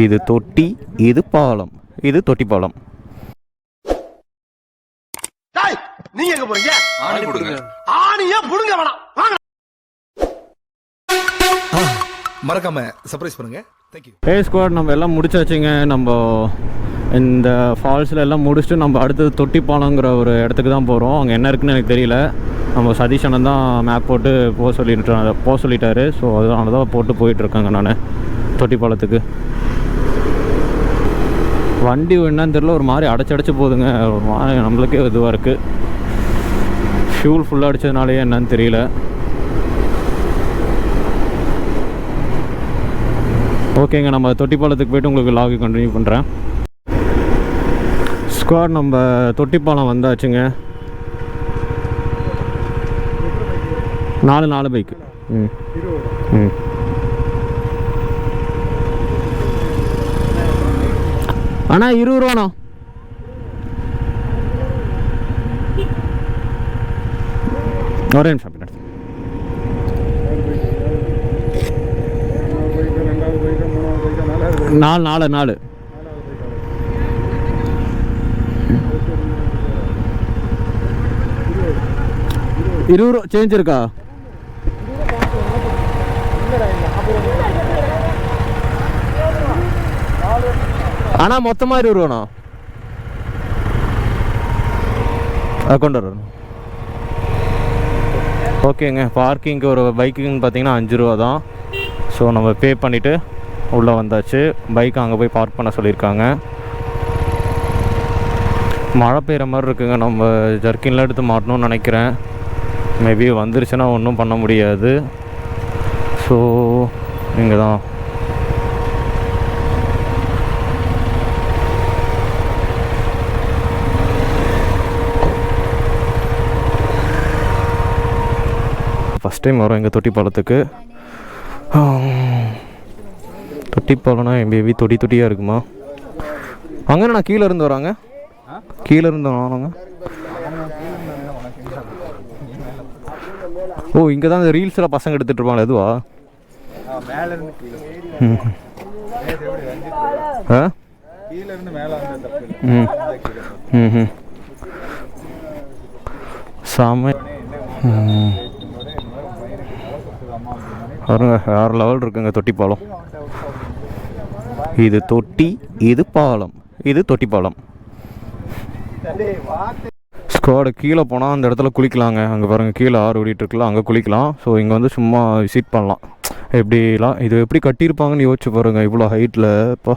இது தொட்டி, இது பாலம், இது தொட்டி பாலம். நீங்க எங்க போறீங்க? ஆணி புடுங்க. ஆணியே புடுங்க வேணாம். மறக்காம சர்ப்ரைஸ் பண்ணுங்க. தேங்க்யூ. ஹே ஸ்குவாட், நம்ம எல்லாம் முடிச்சாச்சுங்க. நம்ம இந்த ஃபால்ஸில் எல்லாம் முடிச்சுட்டு நம்ம அடுத்தது தொட்டி பாலங்கிற ஒரு இடத்துக்கு தான் போகிறோம். அங்கே என்ன இருக்குன்னு எனக்கு தெரியல. நம்ம சதீஷ் அண்ணன் தான் மேப் போட்டு போக சொல்லிட்டாரு. ஸோ அதனால தான் போட்டு போயிட்டுருக்காங்க நான் தொட்டி பாலத்துக்கு. வண்டி என்னன்னு தெரியல, ஒரு மாதிரி அடைச்சி போகுதுங்க. ஒரு மாதிரி நம்மளுக்கே இதுவாக இருக்குது. ஃபியூல் ஃபுல்லாக அடித்ததுனாலேயே என்னன்னு தெரியல. ஓகேங்க, நம்ம தொட்டி பாலத்துக்கு போய்ட்டு உங்களுக்கு லாகு கண்டினியூ பண்ணுறேன். ஸ்குவாட், நம்ம தொட்டி பாலம் வந்தாச்சுங்க. 4 பைக்கு. அண்ணா 20 ரூபாண்ணா. ஒரே நிமிஷம். 4 20 ரூபா சேஞ்ச் இருக்கா? அண்ணா மொத்தமாக 20 ரூபாண்ணா. கொண்டு வரணும். ஓகேங்க, பார்க்கிங்க்கு ஒரு பைக்குன்னு பார்த்தீங்கன்னா 5 ரூபா தான். ஸோ நம்ம பே பண்ணிவிட்டு உள்ளே வந்தாச்சு. பைக் அங்கே போய் பார்க் பண்ண சொல்லியிருக்காங்க. மழை பெய்கிற மாதிரி இருக்குங்க. நம்ம ஜர்க்கின்லாம் எடுத்து மாட்டணும்னு நினைக்கிறேன். மேபி வந்துருச்சுன்னா ஒன்றும் பண்ண முடியாது. ஸோ இங்கே தான் ஃபஸ்ட் டைம் வரோம் எங்கள் தொட்டி பாலத்துக்கு. தொட்டி பாலம்னா என் பேபி தொட்டியாக இருக்குமா? அங்கே நான் கீழே இருந்து வராங்க. கீழே இருந்து வராங்க. ஓ, இங்கே தான் இந்த ரீல்ஸ்லாம் பசங்க எடுத்துகிட்டு இருப்பாங்களே, எதுவா? சாம பாருங்க, வேறு லெவல் இருக்குங்க தொட்டி பாலம். இது தொட்டி, இது பாலம், இது தொட்டி பாலம். ஸ்குவாடு கீழே போனால் அந்த இடத்துல குளிக்கலாங்க. அங்கே பாருங்கள், கீழே ஆறு ஓடிட்டுருக்குல, அங்கே குளிக்கலாம். ஸோ இங்கே வந்து சும்மா விசிட் பண்ணலாம். எப்படிலாம் இது எப்படி கட்டியிருப்பாங்கன்னு யோசிச்சு பாருங்கள். இவ்வளோ ஹைட்டில் இப்போ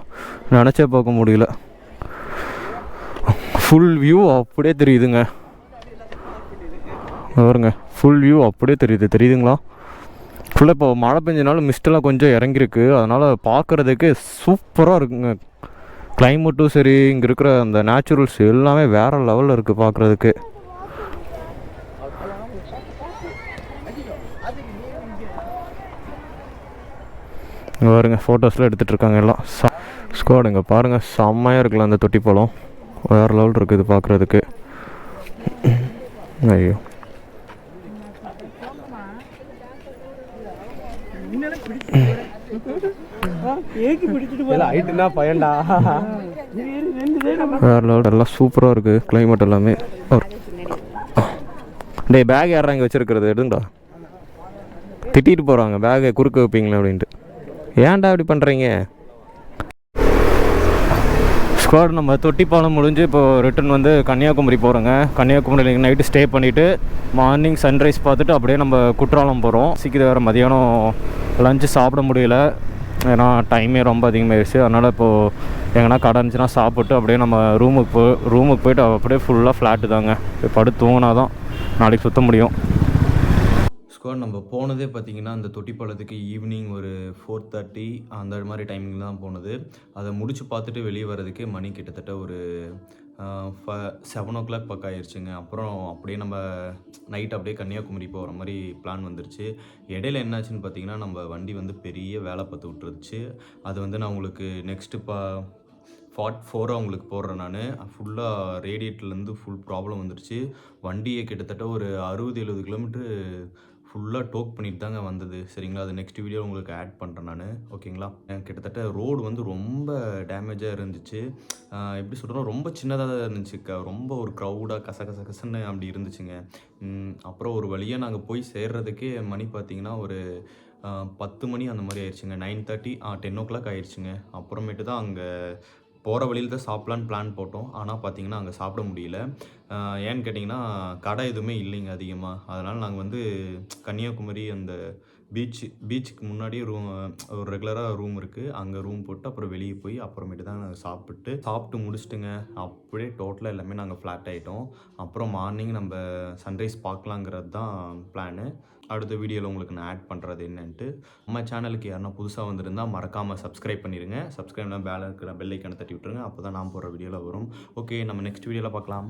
நினச்சே பார்க்க முடியல. ஃபுல் வியூ அப்படியே தெரியுதுங்க. பாருங்க, ஃபுல் வியூ அப்படியே தெரியுதுங்களா? ஃபுல்லாக இப்போ மழை பெஞ்சனாலும் மிஸ்டெல்லாம் கொஞ்சம் இறங்கியிருக்கு. அதனால் பார்க்குறதுக்கு சூப்பராக இருக்குங்க. கிளைமேட்டும் சரி, இங்கே இருக்கிற அந்த நேச்சுரல்ஸ் எல்லாமே வேறு லெவலில் இருக்குது பார்க்குறதுக்கு. இங்கே பாருங்க, ஃபோட்டோஸ்லாம் எடுத்துகிட்டு இருக்காங்க எல்லாம். ஸ்குவாட் இங்கே பாருங்கள், செம்மையாக இருக்குல்ல அந்த தொட்டி பாலம். வேறு லெவல் இருக்குது பார்க்குறதுக்கு. ஐயோ, வேறு லெவல். எல்லாம் சூப்பராக இருக்குது கிளைமேட் எல்லாமே. டே, பேக் யாரா இங்கே வச்சுருக்கிறது எடுங்கடா. திட்டிகிட்டு போகிறாங்க, பேகை குறுக்க வைப்பீங்களே அப்படின்ட்டு. ஏன்டா அப்படி பண்ணுறீங்க? ஸ்குவாட், நம்ம தொட்டி பாலம் முடிஞ்சு இப்போது ரிட்டன் வந்து கன்னியாகுமரி போகிறோங்க. கன்னியாகுமரியில் நைட்டு ஸ்டே பண்ணிவிட்டு மார்னிங் சன்ரைஸ் பார்த்துட்டு அப்படியே நம்ம குற்றாலம் போகிறோம். சீக்கிரம் வேறு மதியானம் லஞ்சு சாப்பிட முடியல, ஏன்னா டைமே ரொம்ப அதிகமாகிடுச்சு. அதனால் இப்போது எங்கன்னா கடை இருந்துச்சுன்னா சாப்பிட்டு அப்படியே நம்ம ரூமுக்கு போய்ட்டு அப்படியே ஃபுல்லாக ஃப்ளாட்டு தாங்க. படுத்து தூங்கினா தான் நாளைக்கு சுற்ற முடியும். ஸ்குவாட், நம்ம போனதே பார்த்திங்கன்னா அந்த தொட்டி பாலத்துக்கு ஈவினிங் ஒரு 4:30 அந்த மாதிரி டைமிங் தான் போனது. அதை முடிச்சு பார்த்துட்டு வெளியே வர்றதுக்கு மணி கிட்டத்தட்ட ஒரு 7 o'clock பக்கம் ஆயிடுச்சுங்க. அப்புறம் அப்படியே நம்ம நைட் அப்படியே கன்னியாகுமரி போகிற மாதிரி பிளான் வந்துருச்சு. இடையில என்னாச்சுன்னு பார்த்தீங்கன்னா, நம்ம வண்டி வந்து பெரிய வேலை பார்த்து விட்டுருச்சு. அது வந்து நான் உங்களுக்கு நெக்ஸ்ட்டு பார்ட் 4 உங்களுக்கு போடுறேன். நான் ஃபுல்லாக ரேடியேட்டர்லேருந்து ஃபுல் ப்ராப்ளம் வந்துருச்சு. வண்டியை கிட்டத்தட்ட ஒரு 60-70 கிலோமீட்ரு ஃபுல்லாக டோக் பண்ணிட்டு தாங்க வந்தது. சரிங்களா, அது நெக்ஸ்ட் வீடியோ உங்களுக்கு ஆட் பண்ணுறேன் நான். ஓகேங்களா, கிட்டத்தட்ட ரோடு வந்து ரொம்ப டேமேஜாக இருந்துச்சு. எப்படி சொல்கிறோம், ரொம்ப சின்னதாக தான் இருந்துச்சு. ரொம்ப ஒரு க்ரௌடாக கசன்னு அப்படி இருந்துச்சுங்க. அப்புறம் ஒரு வழியாக நாங்கள் போய் சேர்றதுக்கே மணி பார்த்தீங்கன்னா ஒரு 10 மணி அந்த மாதிரி ஆயிடுச்சுங்க. 9:30 10 ஆயிடுச்சுங்க. அப்புறமேட்டு தான் அங்கே போகிற வழியில் தான் சாப்பிட்லான்னு பிளான் போட்டோம். ஆனால் பார்த்தீங்கன்னா அங்கே சாப்பிட முடியல. ஏன்னு கேட்டிங்கன்னா கடை எதுவுமே இல்லைங்க அதிகமாக. அதனால் நாங்கள் வந்து கன்னியாகுமரி அந்த பீச்சுக்கு முன்னாடியே ஒரு ரெகுலராக ரூம் இருக்குது. அங்கே ரூம் போட்டு அப்புறம் வெளியே போய் அப்புறமேட்டு தான் நாங்கள் சாப்பிட்டு முடிச்சுட்டுங்க. அப்படியே டோட்டலாக எல்லாமே நாங்கள் ஃப்ளாட் ஆகிட்டோம். அப்புறம் மார்னிங் நம்ம சன்ரைஸ் பார்க்கலாங்கிறது தான் பிளானு. அடுத்த வீடியோவில் உங்களுக்கு நான் ஆட் பண்ணுறது என்னன்ட்டு. நம்ம சேனலுக்கு யாருன்னா புதுசாக வந்திருந்தால் மறக்காமல் சப்ஸ்கிரைப் பண்ணிடுங்க. சப்ஸ்கிரைப்னா இருக்கிற பெல் ஐக்கானை தட்டி விட்டுருங்க. அப்போ தான் நான் போடுற வீடியோவில் வரும். ஓகே, நம்ம நெக்ஸ்ட் வீடியோவில் பார்க்கலாம்.